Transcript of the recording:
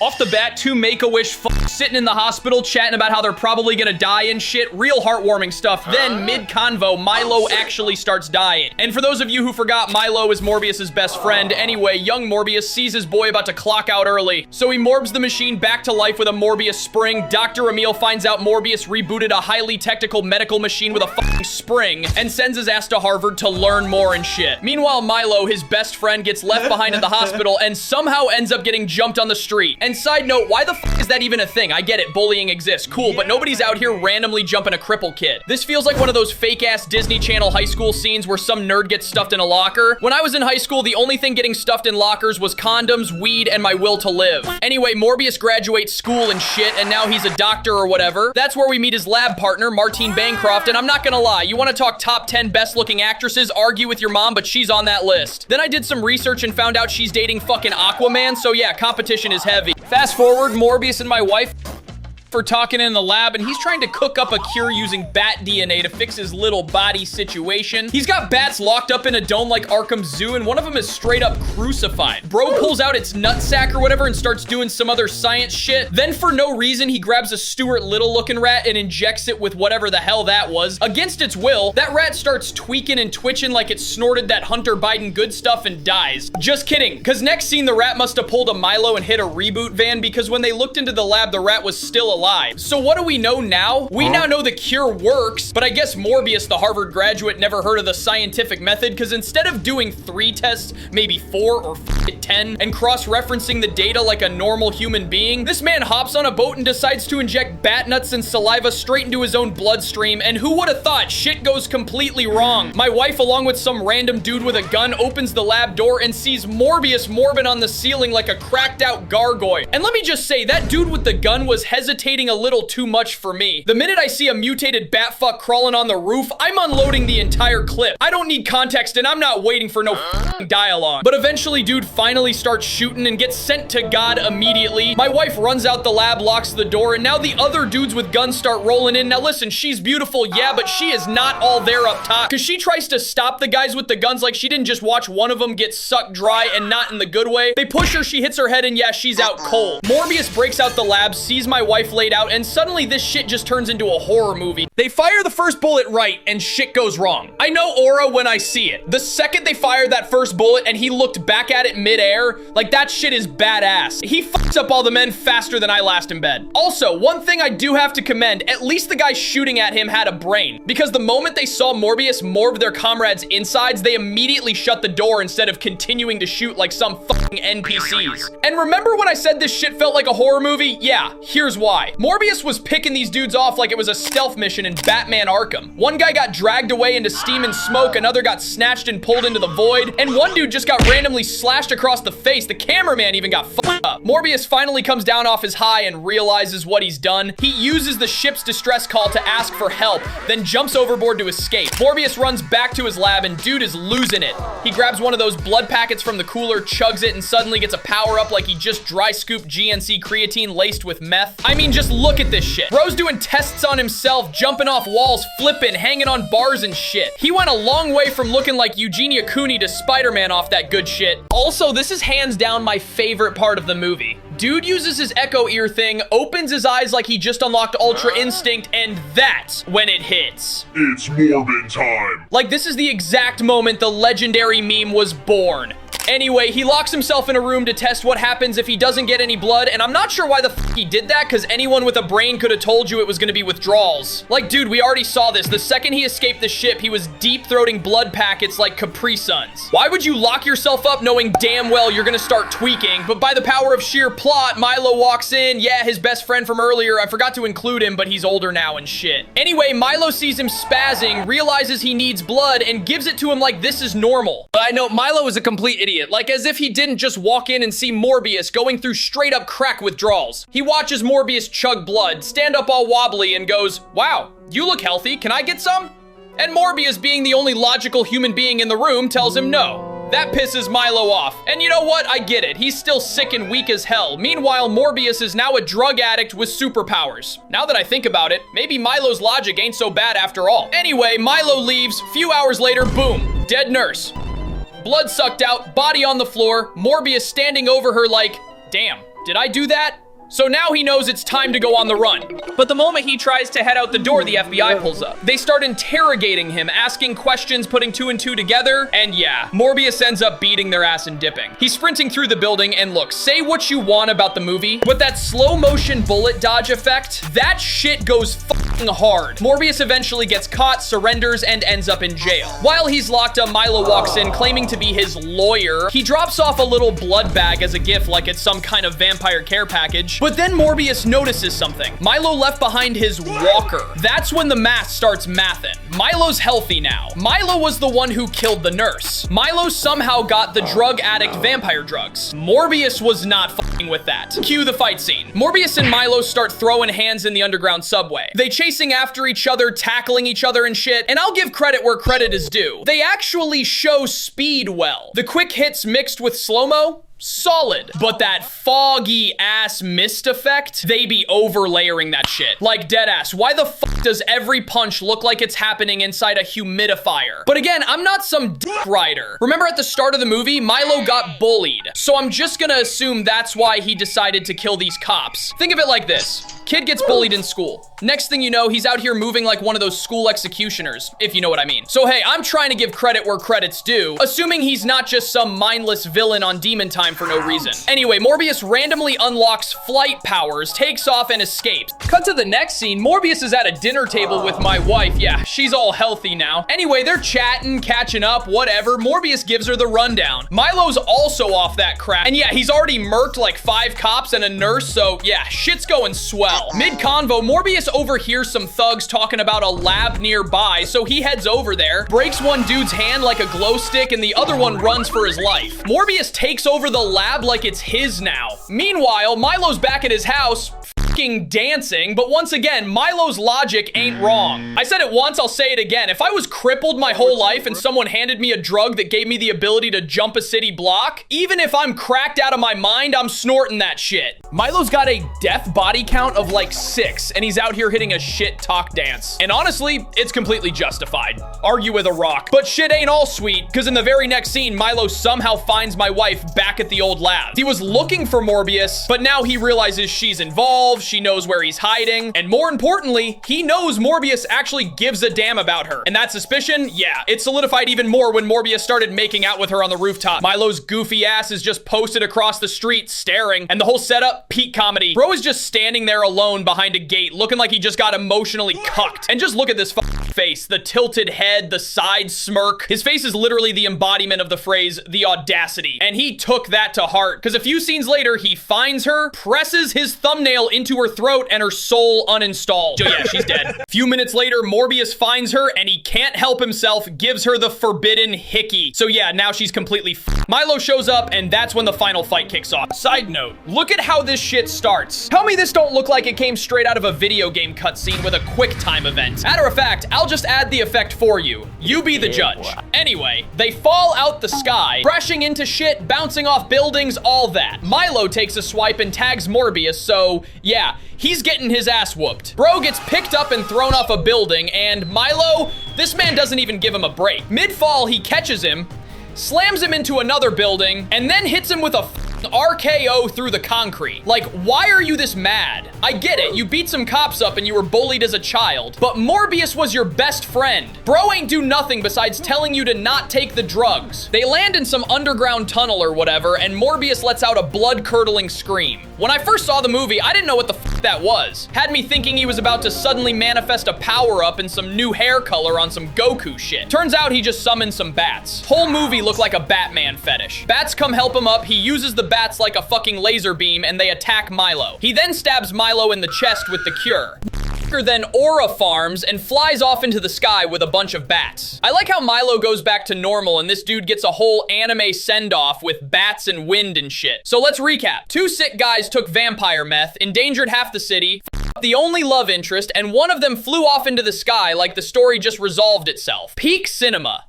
Off the bat, two Make-A-Wish sitting in the hospital chatting about how they're probably gonna die and shit. Real heartwarming stuff. Then, mid-convo, Milo actually starts dying. And for those of you who forgot, Milo is Morbius's best friend. Anyway, young Morbius sees his boy about to clock out early. So he morbs the machine back to life with a Morbius spring. Dr. Emil finds out Morbius rebooted a highly technical medical machine with a fucking spring and sends his ass to Harvard to learn more and shit. Meanwhile, Milo, his best friend, gets left behind at the hospital and somehow ends up getting jumped on the street. And side note, why the fuck is that even a thing? I get it, bullying exists, cool, but nobody's out here randomly jumping a cripple kid. This feels like one of those fake-ass Disney Channel high school scenes where some nerd gets stuffed in a locker. When I was in high school, the only thing getting stuffed in lockers was condoms, weed, and my will to live. Anyway, Morbius graduates school and shit, and now he's a doctor or whatever. That's where we meet his lab partner, Martine Bancroft, and I'm not gonna lie, you wanna talk top 10 best-looking actresses, argue with your mom, but she's on that list. Then I did some research and found out she's dating fucking Aquaman, so yeah, competition is heavy. Fast forward, Morbius and my wife for talking in the lab, and he's trying to cook up a cure using bat DNA to fix his little body situation. He's got bats locked up in a dome like Arkham Zoo, and one of them is straight up crucified. Bro pulls out its nutsack or whatever and starts doing some other science shit. Then for no reason, he grabs a Stuart Little looking rat and injects it with whatever the hell that was. Against its will, that rat starts tweaking and twitching like it snorted that Hunter Biden good stuff and dies. Just kidding, because next scene, the rat must have pulled a Milo and hit a reboot van, because when they looked into the lab, the rat was still alive. So what do we know now? We now know the cure works, but I guess Morbius, the Harvard graduate, never heard of the scientific method, because instead of doing 3 tests, maybe 4 or 10, and cross-referencing the data like a normal human being, this man hops on a boat and decides to inject bat nuts and saliva straight into his own bloodstream, and who would have thought shit goes completely wrong? My wife, along with some random dude with a gun, opens the lab door and sees Morbius Morbin on the ceiling like a cracked-out gargoyle. And let me just say, that dude with the gun was hesitating a little too much for me. The minute I see a mutated bat fuck crawling on the roof, I'm unloading the entire clip. I don't need context, and I'm not waiting for no dialogue. But eventually, dude finally starts shooting and gets sent to God immediately. My wife runs out the lab, locks the door, and now the other dudes with guns start rolling in. Now listen, she's beautiful, yeah, but she is not all there up top, because she tries to stop the guys with the guns like she didn't just watch one of them get sucked dry, and not in the good way. They push her, she hits her head, and yeah, she's out cold. Morbius breaks out the lab, sees my wife laid out, and suddenly this shit just turns into a horror movie. They fire the first bullet right, and shit goes wrong. I know aura when I see it. The second they fired that first bullet and he looked back at it midair, like that shit is badass. He fucks up all the men faster than I last in bed. Also, one thing I do have to commend, at least the guy shooting at him had a brain, because the moment they saw Morbius morb their comrades' insides, they immediately shut the door instead of continuing to shoot like some fucking NPCs. And remember when I said this shit felt like a horror movie? Yeah, here's why. Morbius was picking these dudes off like it was a stealth mission in Batman Arkham. One guy got dragged away into steam and smoke, another got snatched and pulled into the void, and one dude just got randomly slashed across the face. The cameraman even got fucked up. Morbius finally comes down off his high and realizes what he's done. He uses the ship's distress call to ask for help, then jumps overboard to escape. Morbius runs back to his lab, and dude is losing it. He grabs one of those blood packets from the cooler, chugs it, and suddenly gets a power up like he just dry scooped GNC creatine laced with meth. I mean, just look at this shit. Bro's doing tests on himself, jumping off walls, flipping, hanging on bars and shit. He went a long way from looking like Eugenia Cooney to Spider-Man off that good shit. Also, this is hands down my favorite part of the movie. Dude uses his echo ear thing, opens his eyes like he just unlocked Ultra Instinct, and that's when it hits. It's Morbin time. Like, this is the exact moment the legendary meme was born. Anyway, he locks himself in a room to test what happens if he doesn't get any blood, and I'm not sure why the f he did that, because anyone with a brain could have told you it was gonna be withdrawals. Like, dude, we already saw this. The second he escaped the ship, he was deep-throating blood packets like Capri Suns. Why would you lock yourself up knowing damn well you're gonna start tweaking? But by the power of sheer plot, Milo walks in. Yeah, his best friend from earlier. I forgot to include him, but he's older now and shit. Anyway, Milo sees him spazzing, realizes he needs blood, and gives it to him like this is normal. But I know Milo is a complete idiot. Like as if he didn't just walk in and see Morbius going through straight up crack withdrawals. He watches Morbius chug blood, stand up all wobbly, and goes, "Wow, you look healthy. Can I get some?" And Morbius, being the only logical human being in the room, tells him no. That pisses Milo off. And you know what? I get it. He's still sick and weak as hell. Meanwhile, Morbius is now a drug addict with superpowers. Now that I think about it, maybe Milo's logic ain't so bad after all. Anyway, Milo leaves. Few hours later, boom, dead nurse. Blood sucked out, body on the floor, Morbius standing over her like, damn, Did I do that? So now he knows it's time to go on the run. But the moment he tries to head out the door, the FBI pulls up. They start interrogating him, asking questions, putting 2 and 2 together, and yeah, Morbius ends up beating their ass and dipping. He's sprinting through the building, and look, say what you want about the movie, but that slow motion bullet dodge effect, that shit goes fucking hard. Morbius eventually gets caught, surrenders, and ends up in jail. While he's locked up, Milo walks in, claiming to be his lawyer. He drops off a little blood bag as a gift, like it's some kind of vampire care package. But then Morbius notices something. Milo left behind his walker. That's when the math starts mathin'. Milo's healthy now. Milo was the one who killed the nurse. Milo somehow got the drug addict vampire drugs. Morbius was not fucking with that. Cue the fight scene. Morbius and Milo start throwing hands in the underground subway. They chasing after each other, tackling each other and shit, and I'll give credit where credit is due. They actually show speed well. The quick hits mixed with slow-mo, solid. But that foggy ass mist effect, they be overlayering that shit. Like deadass, why the fuck does every punch look like it's happening inside a humidifier? But again, I'm not some dick rider. Remember at the start of the movie, Milo got bullied. So I'm just gonna assume that's why he decided to kill these cops. Think of it like this. Kid gets bullied in school. Next thing you know, he's out here moving like one of those school executioners, if you know what I mean. So hey, I'm trying to give credit where credit's due, assuming he's not just some mindless villain on demon time for no reason. Anyway, Morbius randomly unlocks flight powers, takes off, and escapes. Cut to the next scene. Morbius is at a dinner table with my wife. Yeah, she's all healthy now. Anyway, they're chatting, catching up, whatever. Morbius gives her the rundown. Milo's also off that crap. And yeah, he's already murked like 5 cops and a nurse, so yeah, shit's going swell. Mid-convo, Morbius overhears some thugs talking about a lab nearby, so he heads over there, breaks one dude's hand like a glow stick, and the other one runs for his life. Morbius takes over the lab like it's his now. Meanwhile, Milo's back at his house, fucking dancing, but once again, Milo's logic ain't wrong. I said it once, I'll say it again. If I was crippled my whole life and someone handed me a drug that gave me the ability to jump a city block, even if I'm cracked out of my mind, I'm snorting that shit. Milo's got a death body count of like 6, and he's out here hitting a shit talk dance. And honestly, it's completely justified. Argue with a rock. But shit ain't all sweet, because in the very next scene, Milo somehow finds my wife back at the old lab. He was looking for Morbius, but now he realizes she's involved, she knows where he's hiding, and more importantly, he knows Morbius actually gives a damn about her. And that suspicion, yeah, it solidified even more when Morbius started making out with her on the rooftop. Milo's goofy ass is just posted across the street staring, and the whole setup, peak comedy. Bro is just standing there alone behind a gate, looking like he just got emotionally cucked. And just look at this face, the tilted head, the side smirk. His face is literally the embodiment of the phrase, the audacity. And he took that to heart, because a few scenes later, he finds her, presses his thumbnail into her throat, and her soul uninstalled. So yeah, she's dead. A few minutes later, Morbius finds her, and he can't help himself, gives her the forbidden hickey. So yeah, now she's completely Milo shows up, and that's when the final fight kicks off. Side note, look at how this shit starts. Tell me this don't look like it came straight out of a video game cutscene with a quick time event. Matter of fact, I'll just add the effect for you. You be the judge. Anyway, they fall out the sky, crashing into shit, bouncing off buildings, all that. Milo takes a swipe and tags Morbius, so yeah, he's getting his ass whooped. Bro gets picked up and thrown off a building, and Milo, this man doesn't even give him a break. Mid-fall, he catches him, slams him into another building, and then hits him with a RKO through the concrete. Like, why are you this mad? I get it, you beat some cops up and you were bullied as a child, but Morbius was your best friend. Bro ain't do nothing besides telling you to not take the drugs. They land in some underground tunnel or whatever, and Morbius lets out a blood-curdling scream. When I first saw the movie, I didn't know what the fuck that was. Had me thinking he was about to suddenly manifest a power-up and some new hair color on some Goku shit. Turns out he just summoned some bats. Whole movie looked like a Batman fetish. Bats come help him up, he uses the bats like a fucking laser beam, and they attack Milo. He then stabs Milo in the chest with the cure. Then aura farms and flies off into the sky with a bunch of bats. I like how Milo goes back to normal and this dude gets a whole anime send-off with bats and wind and shit. So let's recap. 2 sick guys took vampire meth, endangered half the city, the only love interest, and one of them flew off into the sky like the story just resolved itself. Peak cinema.